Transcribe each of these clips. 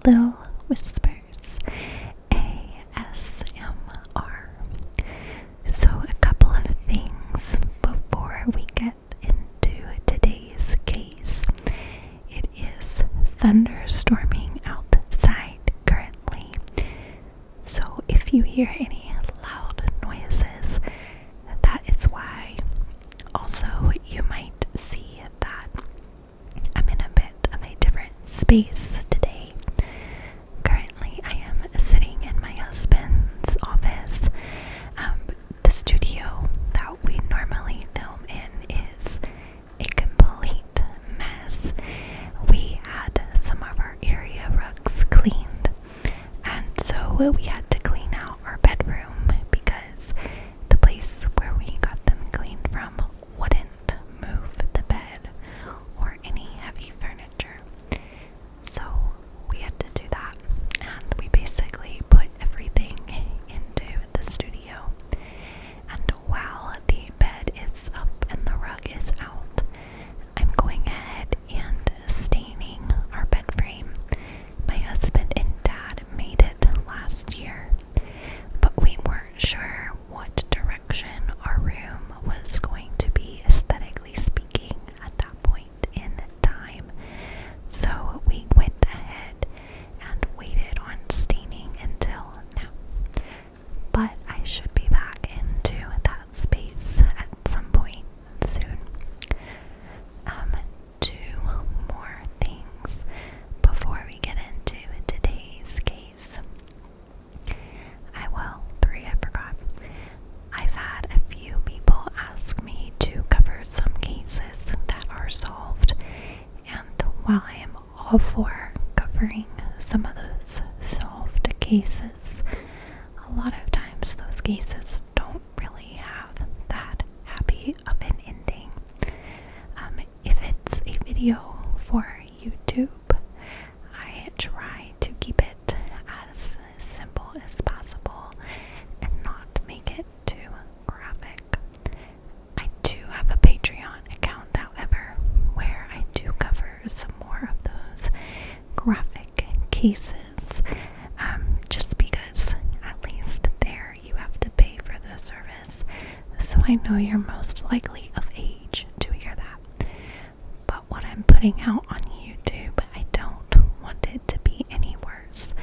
Little Whispers ASMR. So, a couple of things before we get into today's case. It is thunderstorming outside currently. So, if you hear any loud noises, that is why. Also, you might see that I'm in a bit of a different space today. Currently, I am sitting in my husband's office. The studio that we normally film in is a complete mess. We had some of our area rugs cleaned, and so we had to clean out our bedroom because the place where we got them cleaned from wouldn't move the bed or any heavy furniture. So we had to do that, and we basically put everything into the studio. And while the bed is up and the rug is out, I'm going ahead and staining our bed frame. My husband and dad made it last year, but we weren't sure what direction our room was going to be aesthetically speaking at that point in time. So we went ahead and waited on staining until now. But I should be back into that space at some point soon. Two more things before we get into today's case. Three, I forgot. I've had a few people ask me to cover some cases that are solved, and while I am all for covering some of those solved cases, a lot of times those cases don't really have that happy of an ending. If it's a video for YouTube, I try to keep it as simple as possible and not make it too graphic. I do have a Patreon account, however, where I do cover some more of those graphic cases, just because at least there you have to pay for the service, so I know you're most likely of age to hear that. But what I'm putting out on YouTube, I don't want it to be any worse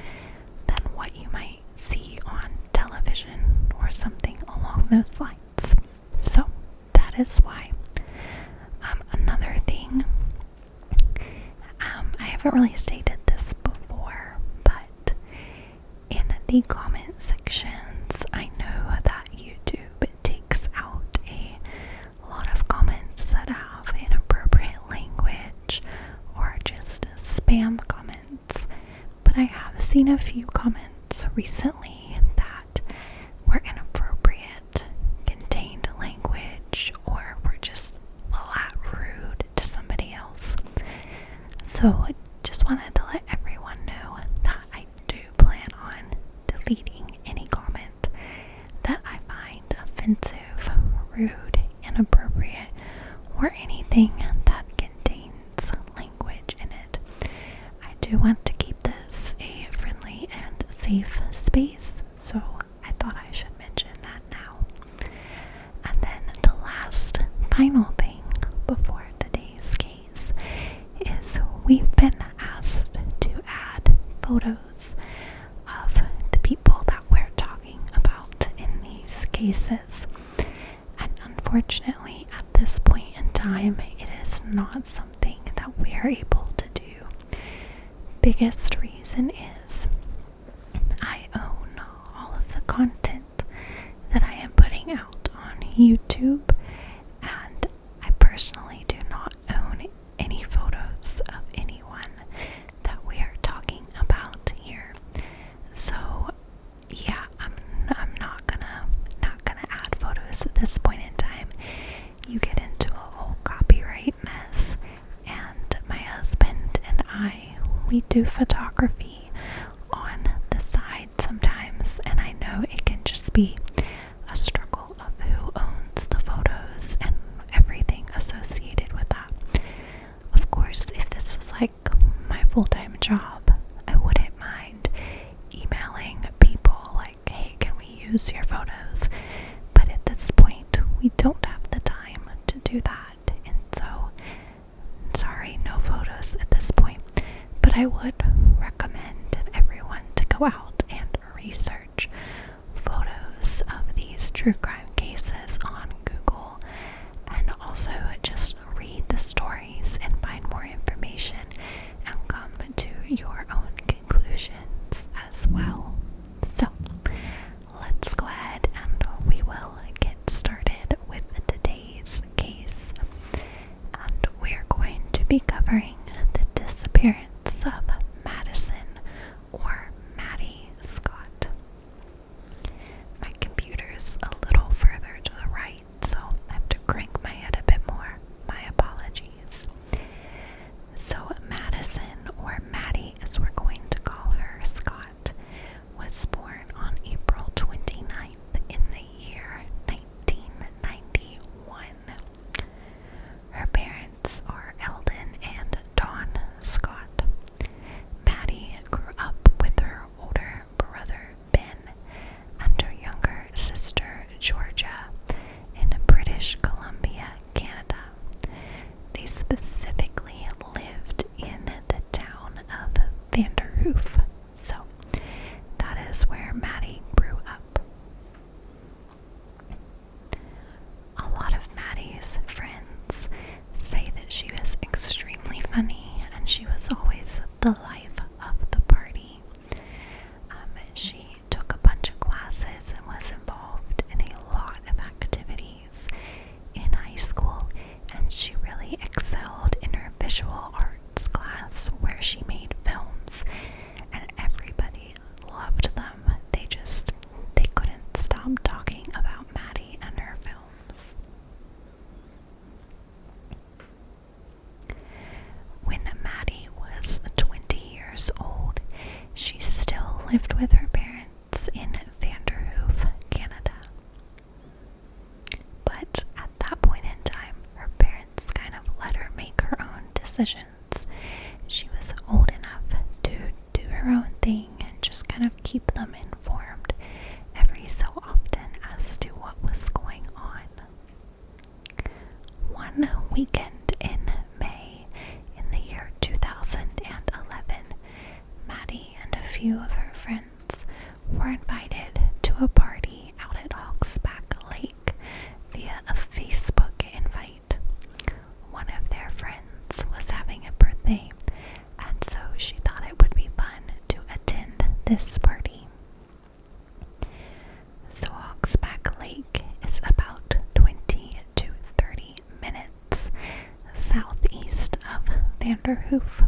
than what you might see on television or something along those lines. So that is why. Another thing, I haven't really stated this before, but in the comment sections, I know that YouTube takes out a lot of comments that have inappropriate language or just spam comments, but I have seen a few comments recently that were inappropriate, contained language, or were just flat rude to somebody else. So I just wanted to let everyone know that I do plan on deleting any comment that I find offensive, rude, inappropriate, or anything that contains language in it. I do want to keep this a friendly and safe space, so I thought I should mention that now. And then the last final thing before today's case is we've been asked to add photos of the people that we're talking about in these cases. And unfortunately, at this point in time, it is not something that we are able to do. Biggest reason is I own all of the content that I am putting out on YouTube, and I personally do not own any photos of anyone that we are talking about here. So yeah, I'm not gonna add photos at this point in time. You get into a whole copyright mess, and my husband and we do photography on the side sometimes, and I know it can just be a struggle of who owns the photos and everything associated with that. Of course, if this was like my full-time job, I wouldn't use your photos. But at this point, we don't have the time to do that. And so, sorry, no photos at this point. But I would recommend everyone to go out and research photos of these true crime cases on Google, and also just read the stories and find more information and come to your own conclusions as well. So let's go ahead and we will get started with today's case, and we're going to be covering the disappearance of Madison, or Maddy Scott. My computer's a little further to the right, so I have to crank my head a bit more. My apologies. So Madison, or Maddy as we're going to call her, Scott, was born on April 29th in the year 1991. Her parents are Eldon and Dawn Scott. Maddy grew up with her older brother Ben and her younger sister Georgia in British Columbia, Canada. They specifically lived in the town of Vanderhoof, so that is where Maddy grew up. A lot of Maddy's friends say that she was extremely funny and she was always the life of the party. She took a bunch of classes and was involved in a lot of activities in high school, and she really excelled in her visual arts class where she made films, and everybody loved them. They couldn't stop talking about Maddy and her films. When Maddy was 20 years old, she still lived with her parents in Vanderhoof, Canada. But at that point in time, her parents kind of let her make her own decisions. She was old enough to do her own thing and just kind of keep them informed every so often as to what was going on. One weekend in May in the year 2011, Maddy and a few of her friends were invited to a party out at Hawksback Lake via a Facebook invite. One of their friends was having a birthday, and so she thought it would be fun to attend this party. So Hawksback Lake is about 20 to 30 minutes southeast of Vanderhoof,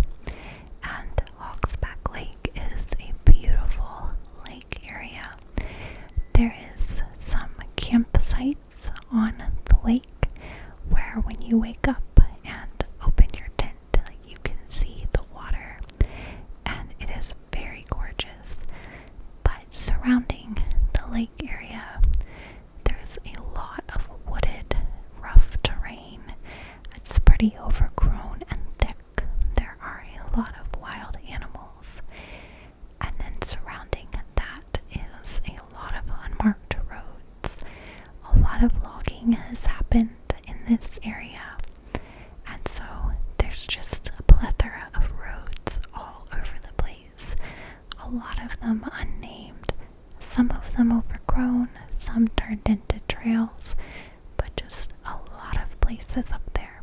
and Hawksback Lake is a beautiful lake area. There is some campsites on the lake where when you wake up and open your tent, you can see the water, and it is very gorgeous. But surrounding the lake area, there's a lot of wooded, rough terrain. It's pretty overgrown and thick. There are a lot of wild animals. And then surrounding that is a lot of unmarked roads. A lot of logging has happened in this area, and so there's just a plethora of roads all over the place. A lot of them unnamed, some of them overgrown, some turned into trails, but just a lot of places up there.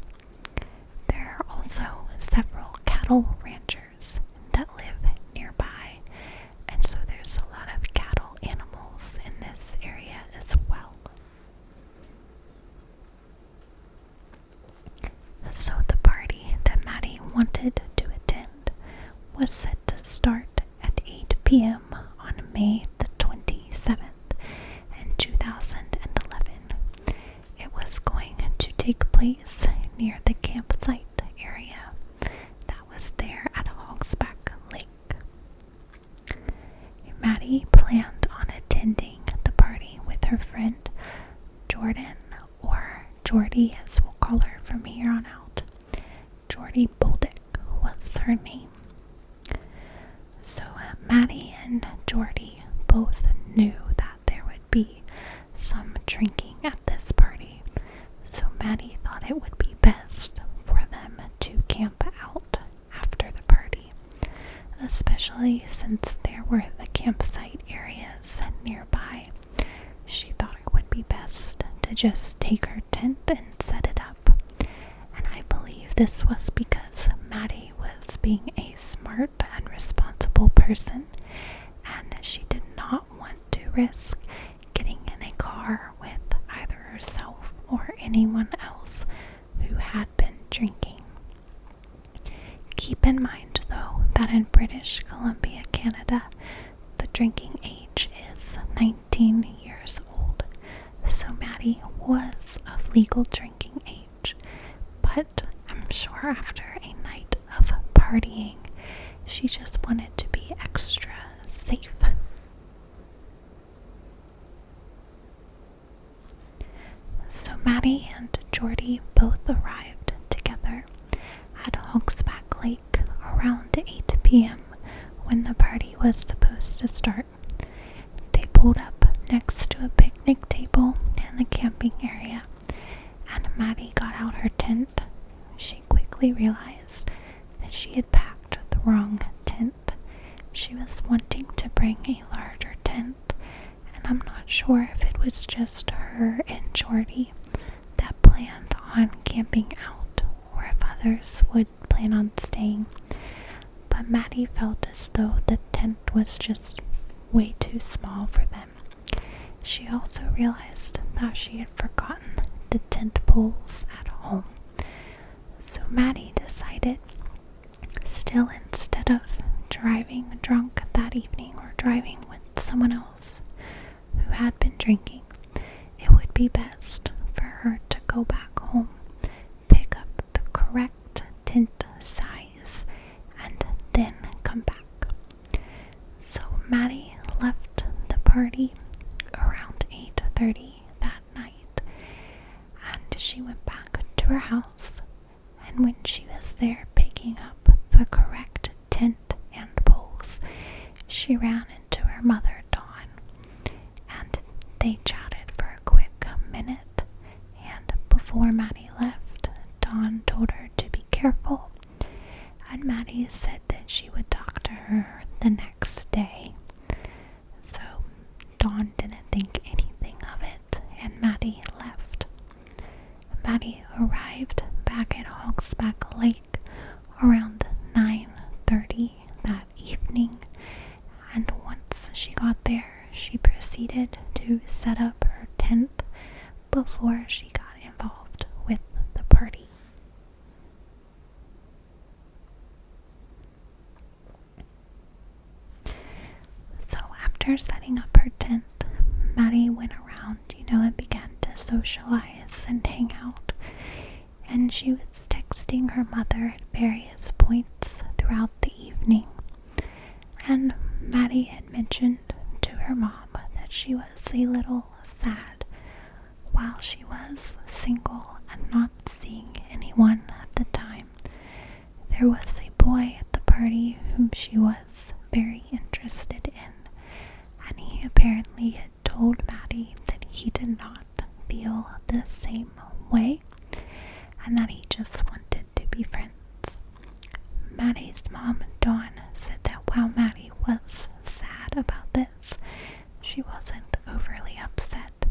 There are also several cattle ranchers that live nearby, and so there's a lot of cattle animals in this area as well. So the party that Maddy wanted to attend was set to start at 8 p.m. on May the 27th in 2011. It was going to take place near the campsite area that was there at Hawksback Lake. Maddy planned on attending the party with her friend Jordan, or Jordy as we'll call her from here on out. Jordy Boldick was her name. So Maddy and Jordy both knew that there would be especially since there were the campsite areas nearby. She thought it would be best to just take her tent and set it up. And I believe this was because Maddy was being a smart and responsible person, and she did not want to risk getting in a car with either herself or anyone else who had been drinking. Keep in mind, though, that in British Columbia, Canada, the drinking age is 19 years old, so Maddy was of legal drinking age, but I'm sure after a night of partying, she just wanted to be extra safe. So Maddy and Jordy both arrived together at Hogsback Lake around 8 p.m. when the party was supposed to start. They pulled up next to a picnic table in the camping area, and Maddy got out her tent. She quickly realized that she had packed the wrong tent. She was wanting to bring a larger tent, and I'm not sure if it was just her and Jordy that planned on camping out or if others would plan on staying. But Maddy felt as though the tent was just way too small for them. She also realized that she had forgotten the tent poles at home. So Maddy decided, still instead of driving drunk that evening or driving with someone else who had been drinking, it would be best for her to go back home, pick up the correct tent size, and then come back. So Maddy left the party around 8:30 that night, and she went back to her house, and when she was there picking up the correct tent and poles, she ran into her mother, Dawn, and they chatted for a quick minute, and before Maddy left, Dawn told her to be careful, and Maddy said that she would talk to her the next day. So Dawn didn't think anything of it, and Maddy left. Maddy arrived back at Hogsback Lake around 9:30 that evening, and once she got there, she proceeded to set up her tent before she got involved with the party. So after setting up her tent, Maddy went around, and began to socialize and hang out. And she was texting her mother at various points throughout the evening. And Maddy had mentioned to her mom that she was a little sad while she was single and not seeing anyone at the time. There was a boy at the party whom she was very interested in, and he apparently had told Maddy that he did not feel the same way and that he just wanted to be friends. Maddy's mom, Dawn, said that while Maddy was sad about this, she wasn't overly upset,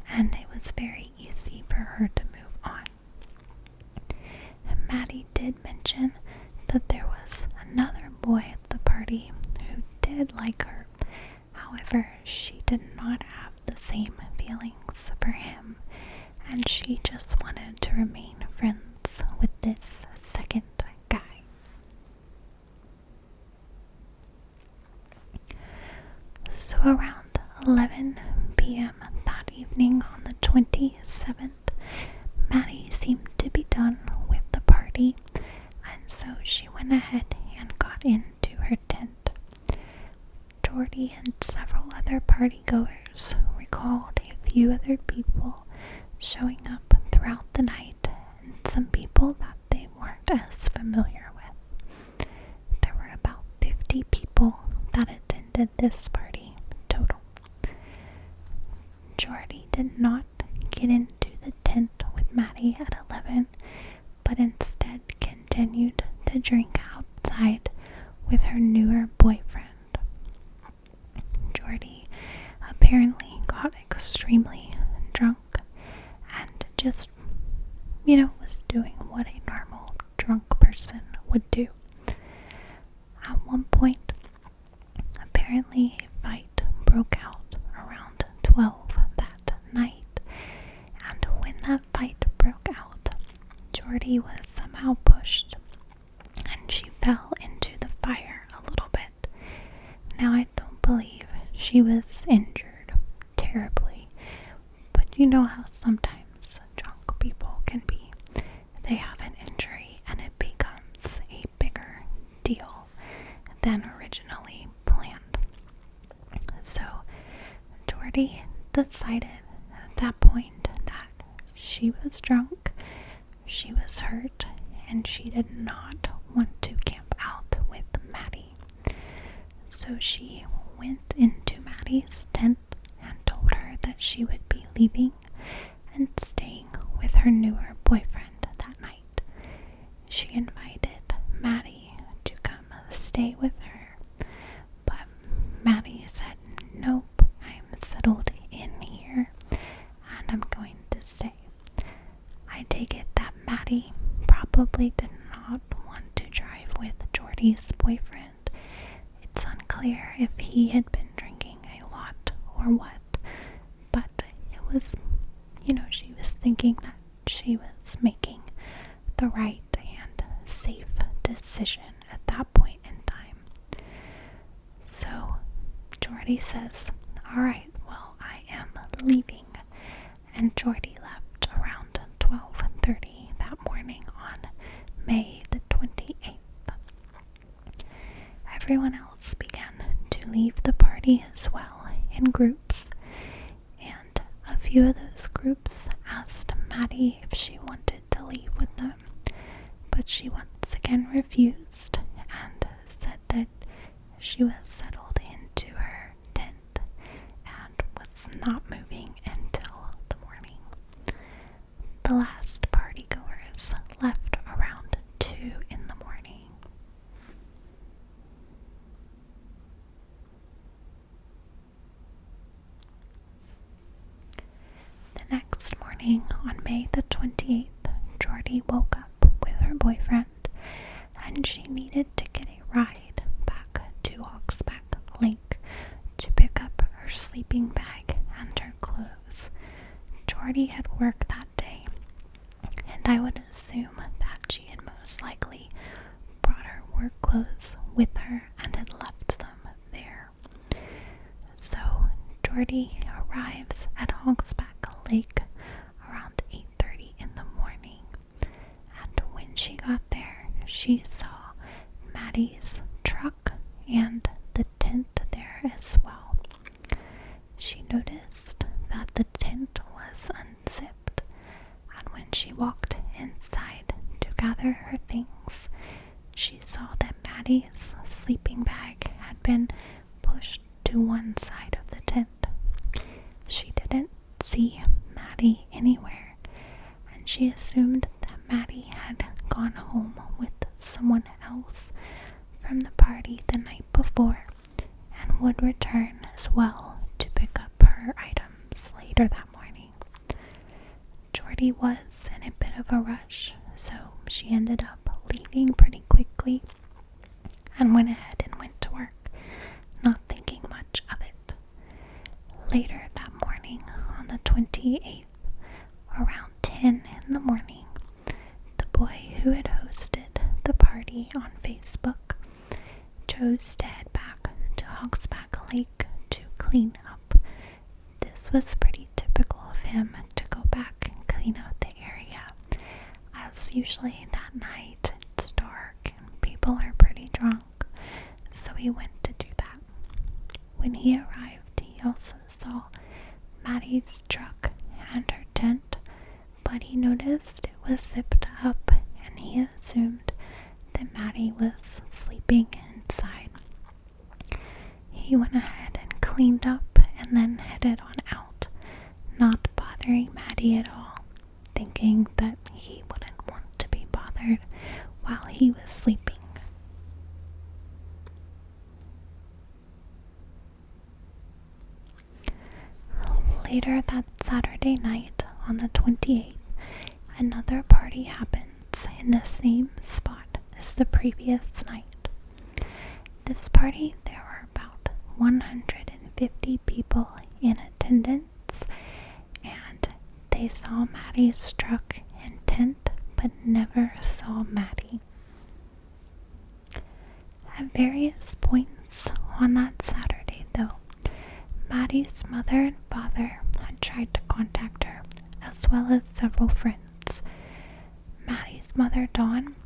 and it was very easy for her to move on. And Maddy did mention that there was another boy at the party who did like her. However, she did not have the same feelings for him, and she just wanted to remain friends with this second guy. So around 11 p.m. that evening on the 27th, Maddy seemed to be done with the party, and so she went ahead and got into her tent. Jordy and several other partygoers recalled a few other people showing up throughout the night, and some people that they weren't as familiar with. There were about 50 people that attended this party total. Jordy did not get into the tent with Maddy at 11, but instead continued to drink outside with her newer boyfriend. drunk person would do. At one point, apparently a fight broke out around 12 that night, and when that fight broke out, Jordy was somehow pushed and she fell into the fire a little bit. Now, I don't believe she was injured terribly, but you know how sometimes drunk people can be. They have an injury and it becomes a bigger deal than originally planned. So, Jordy decided at that point that she was drunk, she was hurt, and she did not want to camp out with Maddy. So she went into Maddy's tent and told her that she would be leaving and staying with her newer boyfriend that night. She invited Maddy to come stay with her, but Maddy said, "Nope, I'm settled in here and I'm going to stay." I take it that Maddy probably did not want to drive with Jordy's boyfriend. It's unclear if he had been drinking a lot or what, but it was, she was thinking that she was making the right and safe decision at that point in time. So Jordy says, "Alright, well, I am leaving," and Jordy left around 12:30 that morning on May the 28th. Everyone else began to leave the party as well in groups, and a few of those groups asked Maddy if she wanted to leave with them, but she once again refused and said that she was settled into her tent and was not moving until the morning. The last partygoers left around 2 in the morning. The next morning, on May the 28th, Jordy woke up with her boyfriend, and she needed to get a ride back to Hawksback Lake to pick up her sleeping bag and her clothes. Jordy had work that day, and I would assume that she had most likely brought her work clothes with her and had left them there. So Jordy arrives at Hawksback Lake around 8:30 in the morning, and when she got there, she saw Maddy's truck and the tent there as well. She noticed that the tent was unzipped, and when she walked inside to gather her things, she saw that Maddy's sleeping bag had been pushed to one side of the tent. She didn't see Maddy anywhere, and she assumed that Maddy had gone home with someone else from the party the night before and would return as well to pick up her items later that morning. Jordy was in a bit of a rush, so she ended up leaving pretty quickly and went ahead and went to work, not thinking much of it. Later that morning, on the 28th, around 10 in the morning, the boy who had hosted the party on Facebook chose to head back to Hawksback Lake to clean up. This was pretty typical of him to go back and clean out the area, as usually that night it's dark and people are pretty drunk, so he went to do that. When he arrived, he also saw Maddy's truck and her tent, but he noticed it was zipped up and he assumed that Maddy was sleeping inside. He went ahead and cleaned up and then headed on out, not bothering Maddy at all, thinking that he wouldn't want to be bothered while he was sleeping. Later that Saturday night, on the 28th, another party happens in the same spot the previous night. This party, there were about 150 people in attendance, and they saw Maddy's truck and tent, but never saw Maddy. At various points on that Saturday, though, Maddy's mother and father had tried to contact her, as well as several friends. Maddy's mother, Dawn,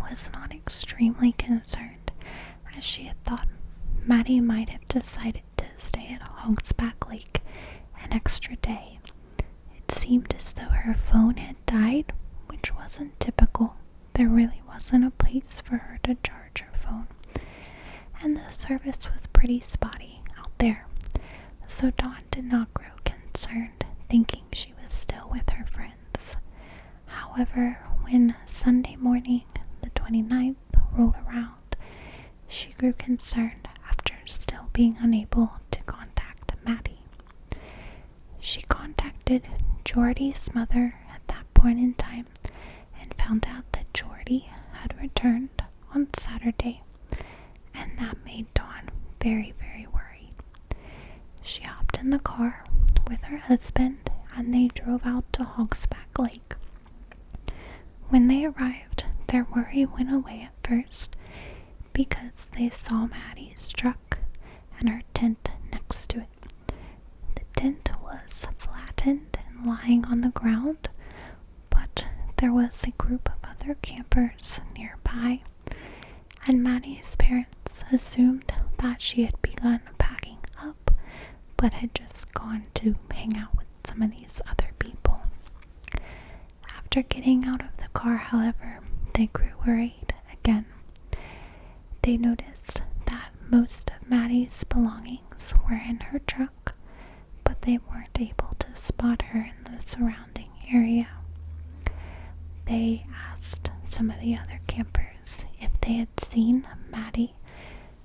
was not extremely concerned, as she had thought Maddy might have decided to stay at Hogsback Lake an extra day. It seemed as though her phone had died, which wasn't typical. There really wasn't a place for her to charge her phone, and the service was pretty spotty out there, so Dawn did not grow concerned, thinking she was still with her friends. However, when Sunday morning, the 29th, rolled around, she grew concerned after still being unable to contact Maddy. She contacted Jordy's mother at that point in time and found out that Jordy had returned on Saturday, and that made Dawn very, very worried. She hopped in the car with her husband and they drove out to Hogsback Lake. When they arrived, their worry went away at first because they saw Maddy's truck and her tent next to it. The tent was flattened and lying on the ground, but there was a group of other campers nearby, and Maddy's parents assumed that she had begun packing up, but had just gone to hang out with some of these other people. After getting out of the car, however, they grew worried again. They noticed that most of Maddy's belongings were in her truck, but they weren't able to spot her in the surrounding area. They asked some of the other campers if they had seen Maddy,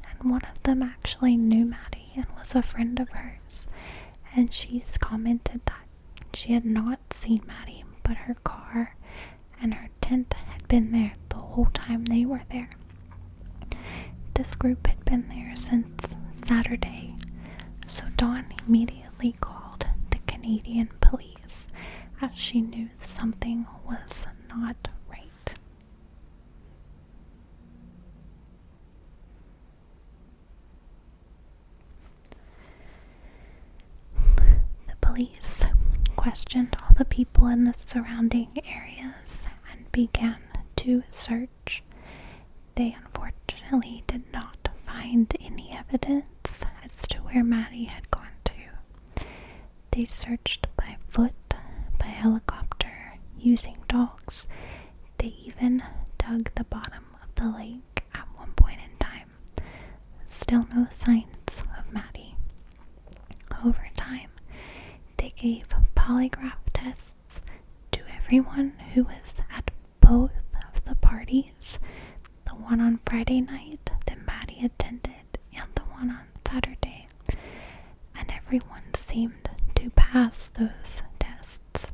and one of them actually knew Maddy and was a friend of hers, and she's commented that she had not seen Maddy, but her car and her tent had been there the whole time they were there. This group had been there since Saturday, so Dawn immediately called the Canadian police, as she knew something was not right. The police questioned all the people in the surrounding areas and began to search. They unfortunately did not find any evidence as to where Maddy had gone to. They searched by foot, by helicopter, using dogs. They even dug the bottom of the lake at one point in time. Still no signs of Maddy. Over time, they gave polygraph tests to everyone who was at both of the parties, the one on Friday night that Maddy attended and the one on Saturday, and everyone seemed to pass those tests.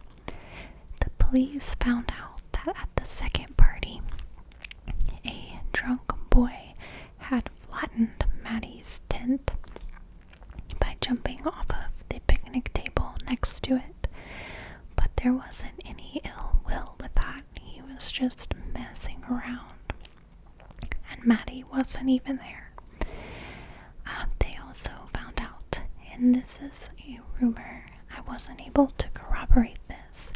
The police found out that at the second party, a drunk boy had flattened Maddy's tent by jumping off of the picnic table next to it, but there wasn't any ill will with that. He was just messing around, and Maddy wasn't even there. They also found out, and this is a rumor, I wasn't able to corroborate this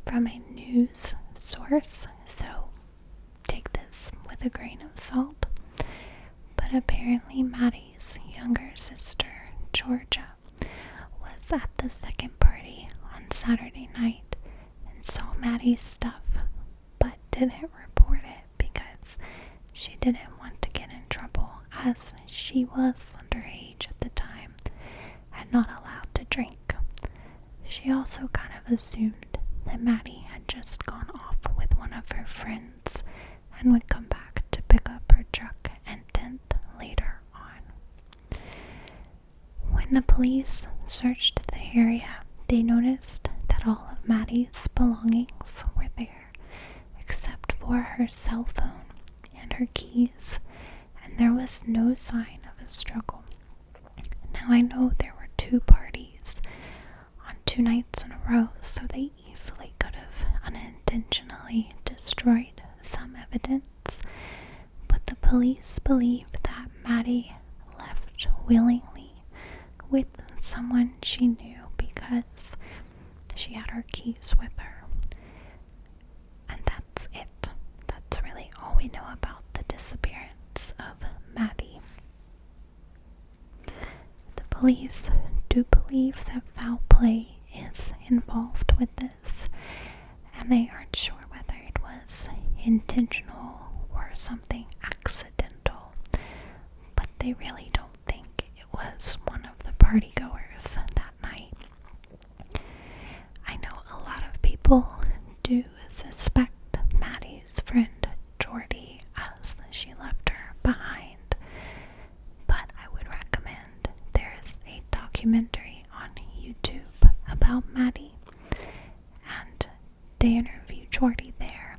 from a news source, so take this with a grain of salt, but apparently Maddy's younger sister, Georgia, was at the second party on Saturday night and saw Maddy's stuff, but didn't report it because she didn't want to get in trouble, as she was underage at the time and not allowed to drink. She also kind of assumed that Maddy had just gone off with one of her friends and would come back to pick up her truck and tent later on. When the police searched the area, they noticed that all of Maddy's belongings were there, except for her cell phone and and her keys, and there was no sign of a struggle. Now, I know there were two parties on 2 nights in a row, so they easily could have unintentionally destroyed some evidence, but the police believe that Maddy left willingly with someone she knew because she had her keys with her. And that's it. That's really all we know about the disappearance of Maddy. The police do believe that foul play is involved with this, and they aren't sure whether it was intentional or something accidental, but they really don't think it was one of the partygoers that night. I know a lot of people do suspect Maddy's friend Jordy as she left her behind, but I would recommend there's a documentary on YouTube about Maddy, and they interview Jordy there,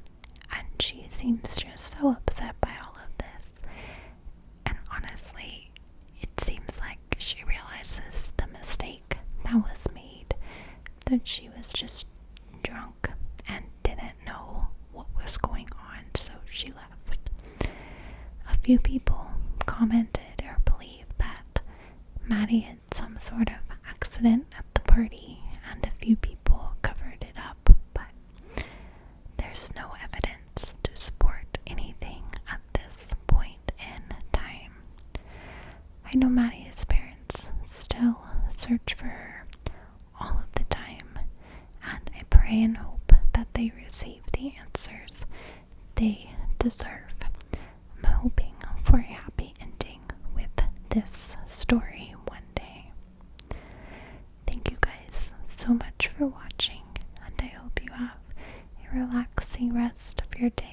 and she seems just so upset by all of this, and honestly, it seems like she realizes the mistake that was made, that she was just drunk and didn't know what was going on, so she left. A few people commented or believed that Maddy had some sort of accident at the party, and a few people covered it up, but there's no evidence to support anything at this point in time. I know Maddy's parents still search for her all of the time, and I pray and hope that they receive the answers they deserve. I'm hoping for a happy ending with this story one day. Thank you guys so much for watching, and I hope you have a relaxing rest of your day.